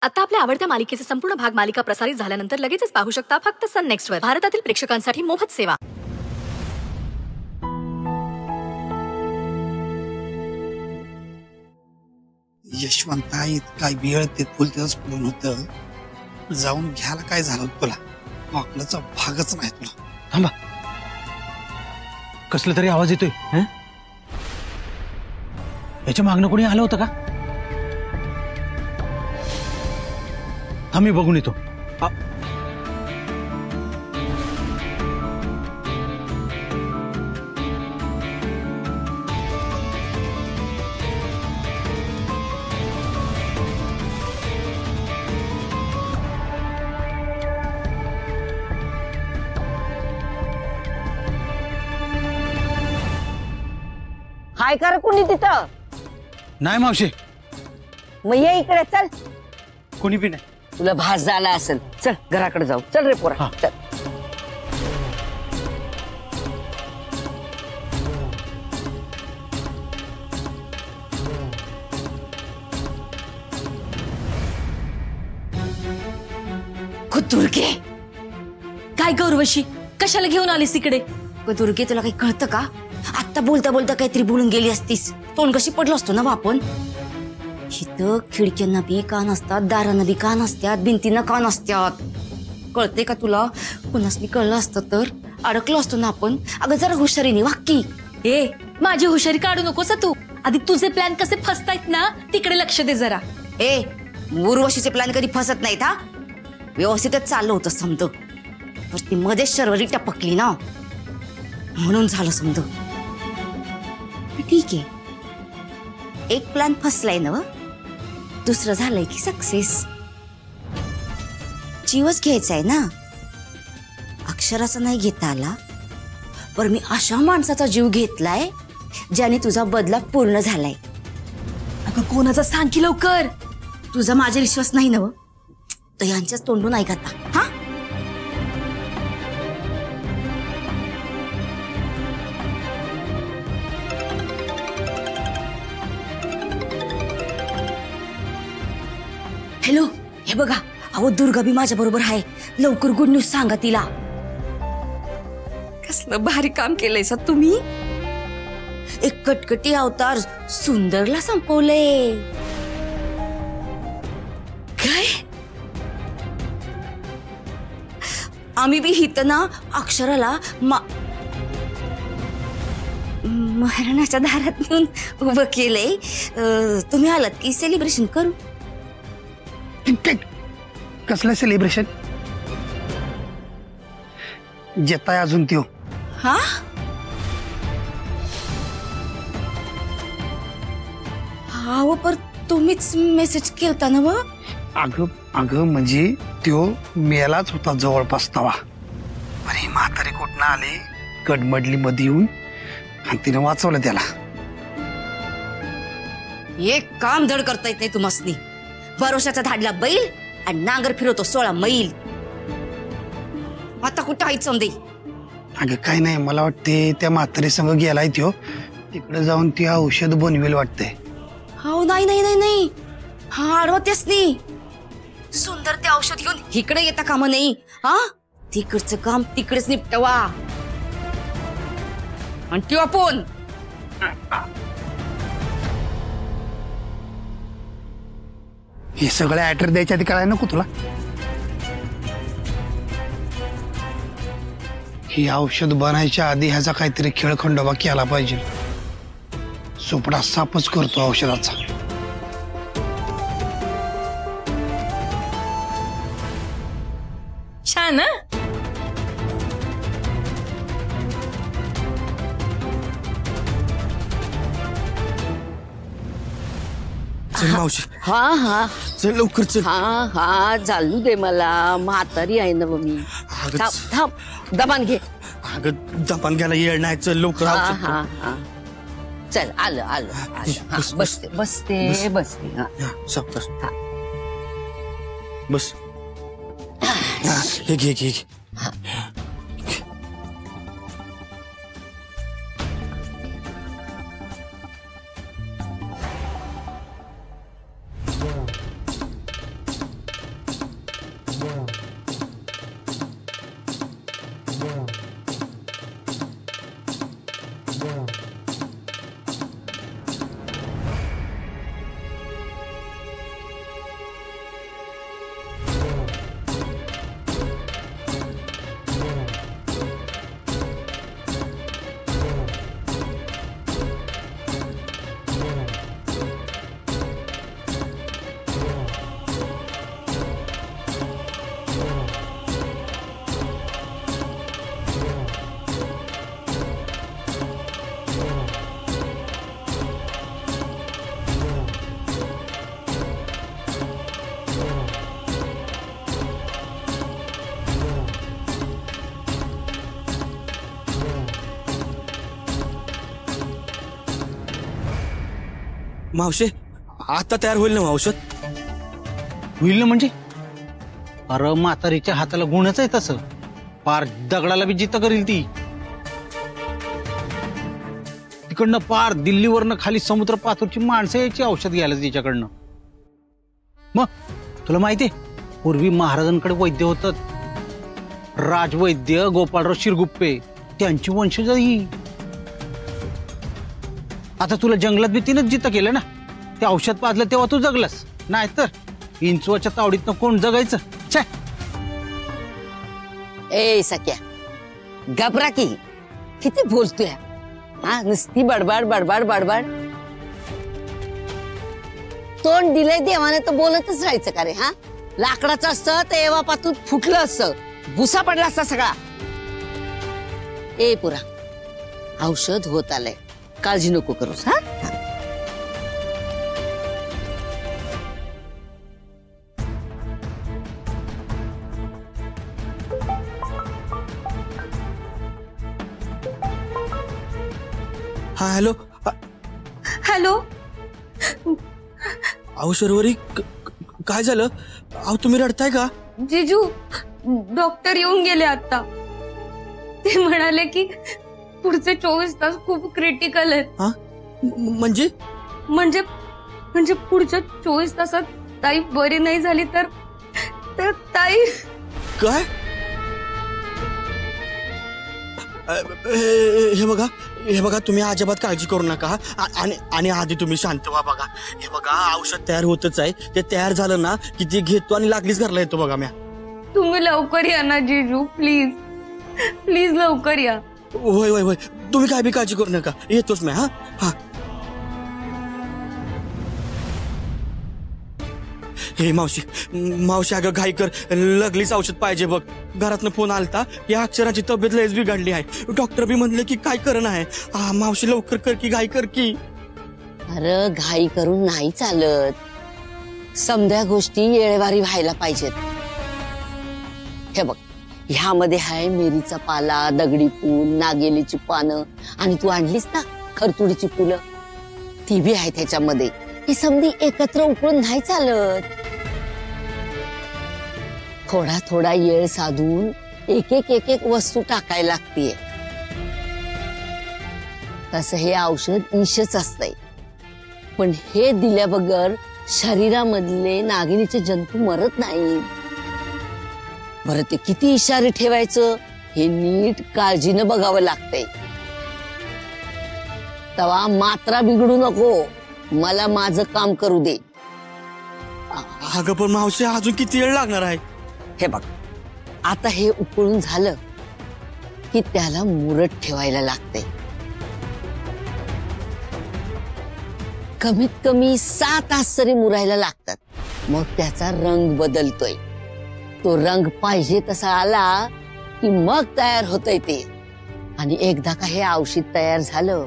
आता आपल्या आवडत्या मालिकेचे संपूर्ण भाग मालिका प्रसारित झाल्यानंतर लगेचच पाहू शकता फक्त सन नेक्स्ट वर. भारतातील प्रेक्षकांसाठी मोफत सेवा. यशवंता इतका वेळ ते फुलतेच फुलून होतं. जाऊन घ्यायला काय झालं तुला? आपल्याचा भागच नाही तुला. थांबा, कसला तरी आवाज येतोय. याच्या मागणं कोणी आलं होतं का? आम्ही बघून येतो. हाय कर कुणी तिथं? नाही मावशी, मग ये इकडे. चल, कोणी बी नाही. तुला भास झाला असेल. चल घराकडे जाऊ. चल रे पोरा, चल. दुर्गे, काय गौरवशी, कशाला घेऊन आलीस इकडे? दुर्गे, तुला काही कळतं का? आता बोलता बोलता काहीतरी बोलून गेली असतीस. तोंड कशी पडलो असतो ना आपण. इथं खिडक्यांना बी कान असतात, दारांना बी कान असतात, भिंतींना कान असतात. कळते का तुला? कोणास बी कळलं असतं तर अडकलो असतो ना आपण. अगं जरा हुशारीने वाक्की. ए, माझी हुशारी काढू नकोस तू. आधी तुझे प्लॅन कसे फसतायत ना तिकडे लक्ष दे जरा. ए, उर्वशीचे प्लॅन कधी फसत नाहीत हा. व्यवस्थितच चाललं होतं समज. ती मध्येच शर्वरी टपकली ना, म्हणून झालं समज. ठीक आहे, एक प्लॅन फसलाय ना, दुसरं झालंय की सक्सेस. जीवच घ्यायचाय ना. अक्षराचा नाही घेता आला, पण मी अशा माणसाचा जीव घेतलाय ज्याने तुझा बदला पूर्ण झालाय. अगं कोणाचा सांग की लवकर. तुझा माझा विश्वास नाही ना, तर यांच्याच तोंडून ऐकता. हा, हॅलो, हे बघा. अहो, दुर्गा बी माझ्या बरोबर आहे. लवकर गुड न्यूज सांगा तिला. कसलं भारी काम केलंय सा तुम्ही. एक कटकटी अवतार सुंदरला संपवले. काय? आम्ही बी हित ना अक्षराला महाराणाच्या दारात नेऊन उभं केलंय. तुम्ही आलात की सेलिब्रेशन करू. कसलं सेलिब्रेशन? जेताय अजून त्यो. हा, हा, पर तुम्हीच मेसेज केलता ना? अगं अगं म्हणजे त्यो मेलाच होता जवळपास तवा. अरे म्हातारी कुठनं आले, गडमडली मध्ये येऊन, आणि तिनं वाचवलं त्याला. एक काम धड करता येत नाही तुम्हासनी. भरोशाचा धाडला बैल आणि नांगर फिरवतो 16 मैल. आता कुठं आहे समदे? अगं काय नाही, मला वाटते त्या म्हातारी संग गेलाय त्यो. तिकडे जाऊन ती औषध बनवेल वाटतंय. हो, नाही नाही नाही नाही, हा आडवतेस नाही. सुंदर ते औषध घेऊन इकडे येता कामा नाही. हा, तिकडचं काम तिकडेच निपटवा. आणि ती आपण हे सगळं ऍड्रेस द्यायच्या आधी कळाय नको तुला? ही औषध बनायच्या आधी ह्याचा काहीतरी खेळखंडोबा केला पाहिजे. सुपडा सापच करतो औषधाचा. छान. चल मावशी, हा हा चल लवकर चल. हा हा, चालू दे मला. म्हातारी आहे ना मी. थांब थांब, दमान घे. अगं दपान घ्यायला येळ नाही. चल लवकर. हा हा हा, चल. आलं आलं आलं. हा, बसते बसते बसते. हा, सावकाश. हा. बस. हे घे घे. मावशे आता तयार होईल ना औषध? होईल ना म्हणजे? अरे म्हातारीच्या हाताला गुणच आहे तसं, पार दगडाला बी जित करील ती. तिकडनं पार दिल्लीवरनं खाली समुद्र पातूरची माणसं यायची औषध घ्यायला तिच्याकडनं. मग तुला माहितीये पूर्वी महाराजांकडे वैद्य होतात, राजवैद्य गोपाळराव शिरगुप्पे, त्यांची वंशज ही. आता तुला जंगलात बी तिनंच जित केलं ना, ते औषध पाजलं तेव्हा तू जगलास, नाहीतर इंचवाच्या तावडीतनं कोण जगायचं? छे. ए सख्या घबरा की, किती बोलतोय हा, नुसती बडबड बडबड बडबड. तोंड दिलंय देवाने तर बोलतच राहायचं का रे? हा, लाकडाचं असतं तर एव्हा पातून फुटलं असतं, भुसा पडला असता सगळा. ए पुरा औषध होत आलंय, काळजी नको करूस. हा हा हॅलो. हॅलो. अहो शर्वरी काय झालं? अहो तुम्ही रडताय का? जिजू, डॉक्टर येऊन गेले आता. ते म्हणाले की पुढचे 24 तास खूप क्रिटिकल आहेत. हा म्हणजे? म्हणजे पुढच्या 24 तासात ताई बरी नाही झाली तर ताई. काय? हे बघा तुम्ही अजिबात काळजी करू नका. आणि आधी तुम्ही शांत व्हा. बघा हे बघा औषध तयार होतच आहे, ते तयार झालं ना की ते घेतो आणि लागलीच घरला येतो. बघा म्या. तुम्ही लवकर या ना जिजू, प्लीज प्लीज लवकर या. होय होय होय, तुम्ही काय बी काळजी करू नका, येतोच मी. हा हा. हे मावशी अगं घाई कर, लगलीच औषध पाहिजे बघ. घरातनं फोन आलता की अक्षराची तब्येत लयच बिघडली आहे, डॉक्टर बी म्हणले की काय करणं आहे. मावशी लवकर कर की, घाई कर की. अरे घाई करून नाही चालत, समध्या गोष्टी येळेवारी व्हायला पाहिजेत. हे बघ, ह्यामध्ये आहे मिरीचा पाला, दगडी फूल, नागेलीची पानं, आणि तू आणलीस ना खरतुडीची फुलं, ती बी आहे त्याच्यामध्ये. ही समधी एकत्र उकळून नाही चालत, थोडा थोडा येळ साधून एक एक वस्तू टाकायला लागतीये. तसं हे औषध ईशच असतंय, पण हे दिल्याबगर शरीरामधले नागिनीचे जंतू मरत नाही. बरं ते किती इशारे ठेवायचं हे नीट काळजीनं बघावं लागतंय. तवा मात्रा बिघडू नको, मला माझं काम करू दे. अगं पण मावशी अजून किती वेळ लागणार आहे? हे बघ, आता हे उकळून झालं की त्याला मुरत ठेवायला लागते. कमीत कमी 6 तास तरी मुरायला लागतात. मग त्याचा रंग बदलतोय, तो रंग पाहिजे तसा आला की मग तयार होतंय ते. आणि एकदा का हे औषध तयार झालं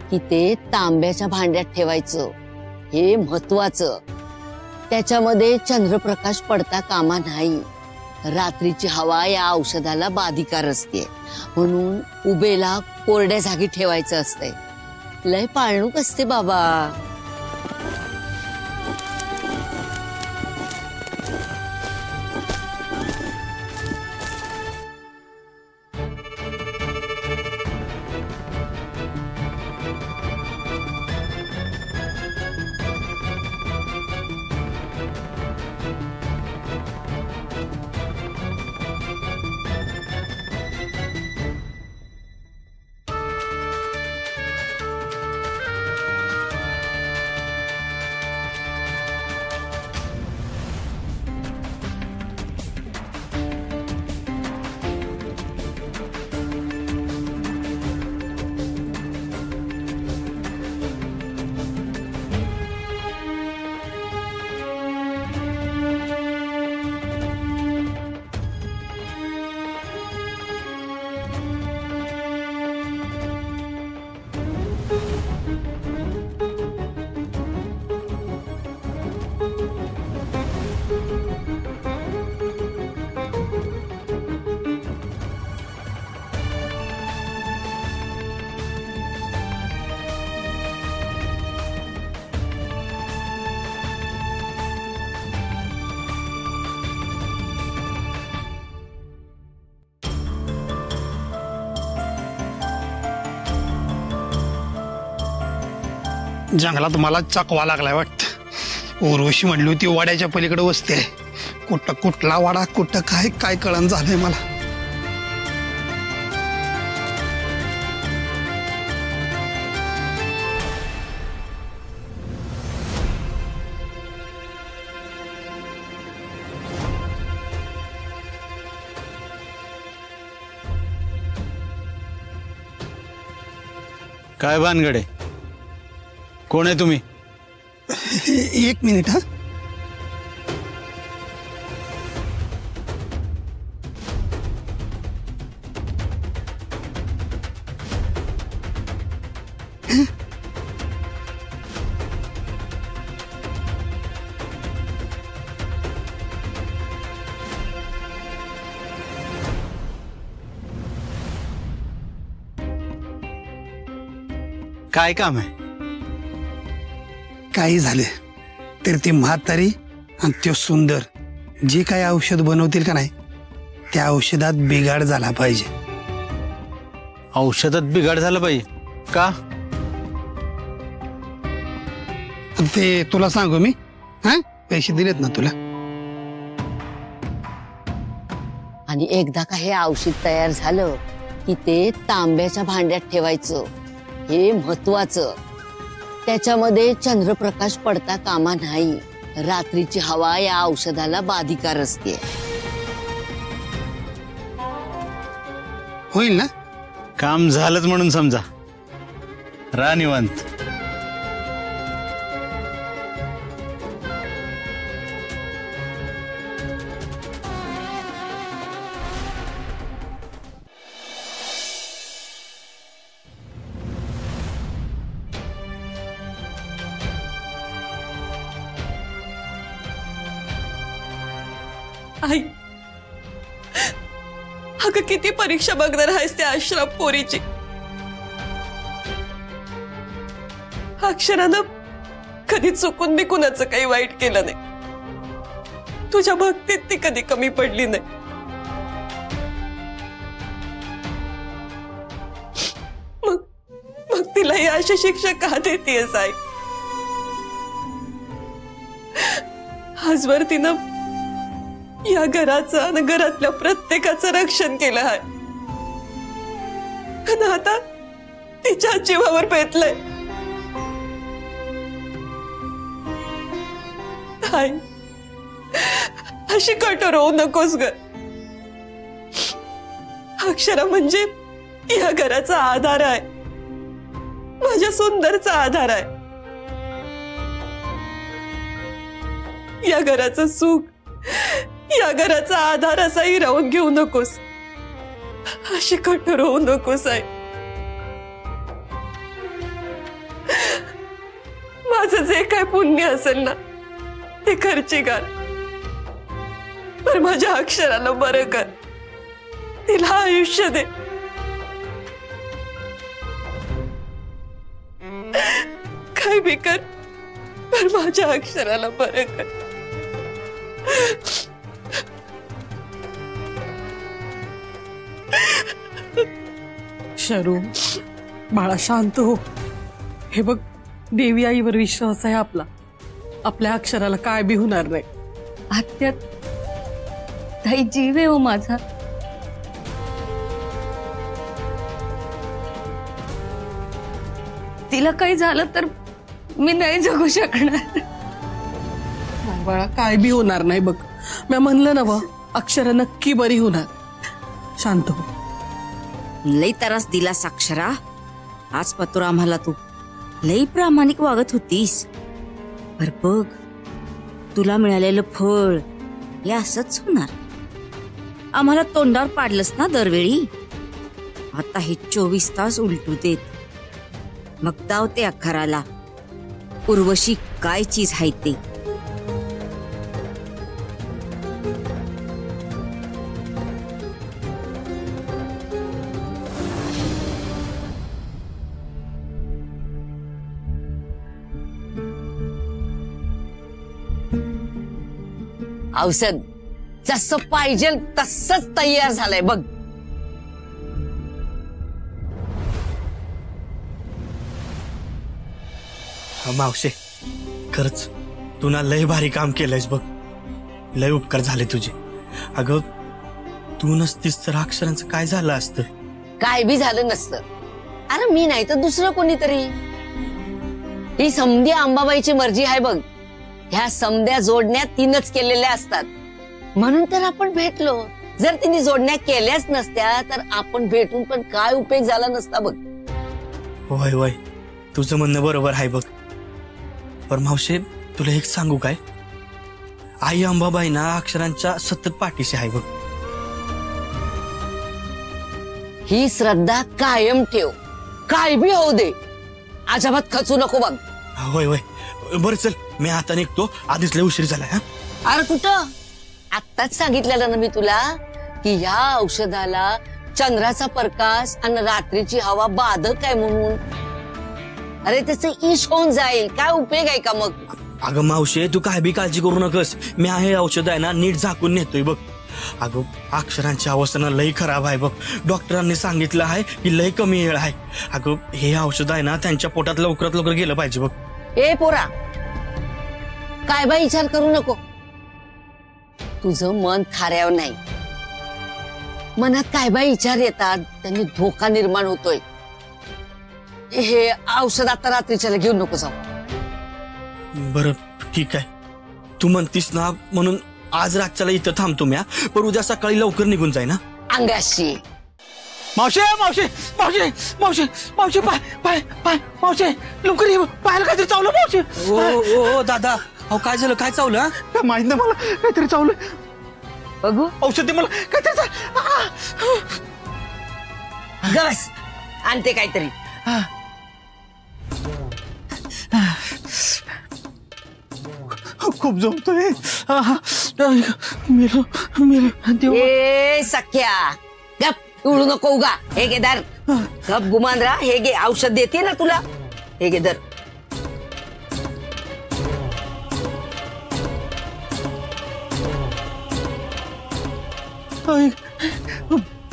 की ते तांब्याच्या भांड्यात ठेवायचं, हे महत्वाचं. त्याच्यामध्ये चंद्रप्रकाश पडता कामा नाही. रात्रीची हवा या औषधाला बाधिकार असते, म्हणून उभेला कोरड्या जागी ठेवायचं असतंय. लय पाळणूक असते बाबा. जंगलात मला चकवा लागलाय वाटत. उर्वशी म्हणली होती वाड्याच्या पलीकडे वस्ती आहे. कुठं कुठला वाडा कुठं काय काय कळण झालंय मला. काय भानगडे, कोण आहे तुम्ही? एक मिनिट हा. काय काम आहे? काही झाले तर ती म्हातारी आणि तो सुंदर जे काही औषध बनवतील का नाही, त्या औषधात बिघाड झाला पाहिजे. औषधात बिघाड झाला पाहिजे का? ते तुला सांगू मी. हा, पैसे दिलेत ना तुला. आणि एकदा का हे औषध तयार झालं की ते तांब्याच्या भांड्यात ठेवायचं. हे महत्वाचं. त्याच्यामध्ये चंद्रप्रकाश पडता कामा नाही. रात्रीची हवा या औषधाला बाधिकार असते. होईल ना? काम झालंच म्हणून समजा. रानिवंत. आई, अगं किती परीक्षा बघणार आहेस त्या अश्रफ पोरीची. अक्षरानं कधी चुकून मी कुणाचं काही वाईट केलं नाही. तुझ्या भक्तीत ती कधी कमी पडली नाही. मग तिला ही अशी शिक्षा का देतेस आई? आजवर तिनं या घराचं आणि घरातल्या प्रत्येकाचं रक्षण केलं आहे. पण आता तिच्या जीवावर पेटलंय. आई, अशी कठोर होऊ नकोस ग. अक्षरा म्हणजे या घराचा आधार आहे. माझ्या सुंदरचा आधार आहे. या घराचं सुख, या घराचा आधार असाही राहून घेऊ नकोस. अशी कठोर होऊ नकोस आई. माझं जे काय पुण्य असेल ना ते खर्ची घाल. पण माझ्या अक्षराला बरं कर. तिला आयुष्य दे. काय बी कर, पण माझ्या अक्षराला बरं कर. शरू, बाळा शांत हो. हे बघ, देवी आईवर विश्वास आहे आपला. आपल्या अक्षराला काय बी होणार नाही. आत्या, ताई जीव आहे हो माझा. तिला काही झालं तर मी नाही जगू शकणार. बाळा, काय बी होणार नाही बघ. मी म्हणलं ना, अक्षरा नक्की बरी होणार. शांत हो. लई त्रास दिलास अक्षरा. आज पत्र आम्हाला तू लई प्रामाणिक वागत होतीस. पर बघ, तुला मिळालेलं फळ हे असंच होणार. आम्हाला तोंडावर पाडलंस ना दरवेळी. आता हे 24 तास उलटू देत. मग दावते अक्षराला उर्वशी काय चीज आहे ते. औषध जसं पाहिजे तसंच तयार झालंय बघ. मावशे खरंच तू ना लय भारी काम केलंयस बघ. लय उपकार झाले तुझे. अगं तू नसतीस तर अक्षरांचं काय झालं असतं. काय बी झालं नसतं. अरे मी नाही तर दुसरं कोणीतरी. ही समधी अंबाबाईची मर्जी आहे बघ. ह्या समध्या जोडण्या तिनंच केलेल्या असतात म्हणून तर आपण भेटलो. जर तिने जोडण्या केल्याच नसत्या तर आपण भेटून पण काय उपयोग झाला नसता बघ. होय होय तुझं म्हणणं बरोबर आहे बघ. पण मावशे तुला एक सांगू काय, आई अंबाबाई ना अक्षरांच्या सतत पाठीशी आहे बघ. ही श्रद्धा कायम ठेव. काय बी होऊ दे, अजिबात खचू नको बघ. होय होय बरं चल मी आता निघतो, आधीच लय उशीर झाला. हा अरे कुठं, आत्ताच सांगितलेलं ना मी तुला की या औषधाला चंद्राचा प्रकाश आणि रात्रीची हवा बाधक आहे म्हणून. अरे त्याचं इश होऊन जाईल, काय उपयोग आहे का मग. अगं मावशे तू काय बी काळजी करू नकस. मी हे औषध आहे ना नीट झाकून नेतोय बघ. अगं अक्षरांची अवस्था ना लई खराब आहे बघ. डॉक्टरांनी सांगितलं आहे की लई कमी वेळ आहे. अगं हे औषध आहे ना त्यांच्या पोटात लवकरात लवकर गेलं पाहिजे बघ. ए पोरा, काय बा विचार करू नको. तुझं मन थाऱ्यावर नाही. मनात काय बा विचार येतात त्यांनी धोका निर्माण होतोय. हे औषध आता रात्रीच्याला घेऊन नको जाऊ. बरं ठीक आहे तू म्हणतीस ना म्हणून आज रातच्याला इथं थांबतो मी. पण उद्या सकाळी लवकर निघून जाय ना. अंगाशी मावशे मावशे मावशे मावशे मावशे पाय पाय पाय मावशे लवकर ये, पायाला काहीतरी चावलं मावशे. ओ दादा अहो काय झालं, काय चावलं. काय माहित नाही मला, काहीतरी चावलं. बघू औषध दे मला, काहीतरी गस आणते काहीतरी. खूप जमतोय. मेलो मेलो. ए सख्या गप उडू नको उगा. हे घे दर, गप गुमान राहा. हे घे औषध देते ना तुला, हे घे दर.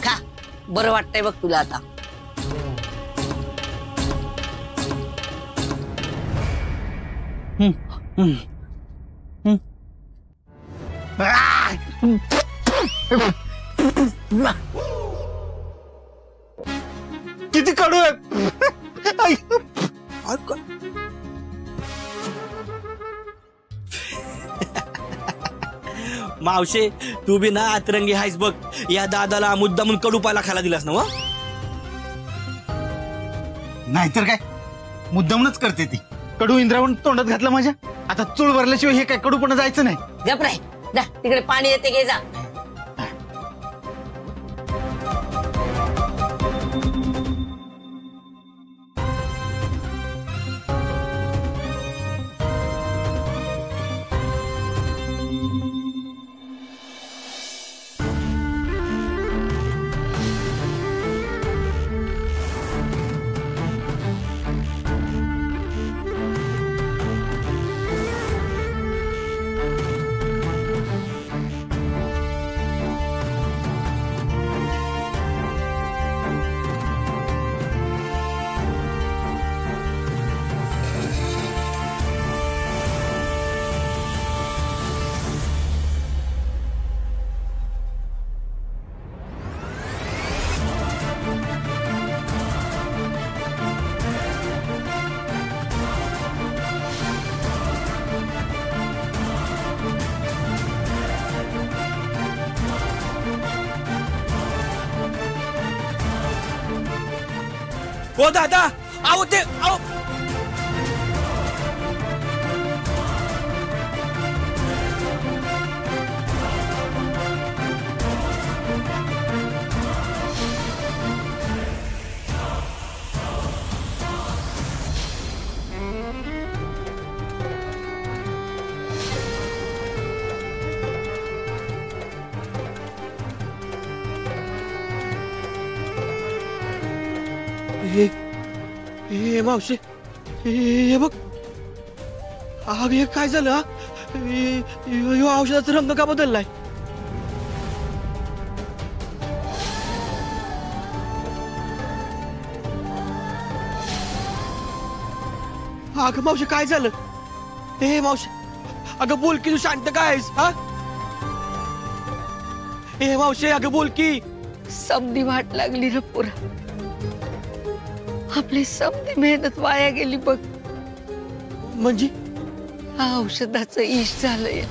खा, बरं वाटतंय बघ तुला आता. किती कडू आहे. मावशे तू बी ना अतरंगी हायस बघ. या दादाला मुद्दामून कडू पाला खायला दिलास ना. नाहीतर काय, मुद्दामूनच करते ती. कडू इंद्रावण तोंडात घातलं माझ्या. आता चूळ भरल्याशिवाय हे काय कडूपणा जायचं नाही. गप रे, जा तिकडे पाणी येते घे जा. ओ दादा आओ ते आओ. हे मावशी हे बघ. अग हे काय झालं. औषधाचा रंग का बदललाय. अगं मावशी काय झालं? हे मावशी, अगं बोल की, तू शांत काय आहेस? हा हे मावशी, अगं बोल की. समधी वाट लागली ना पुरा, आपली समधी मेहनत वाया गेली बघ. म्हणजे औषधाचं इश झालंय.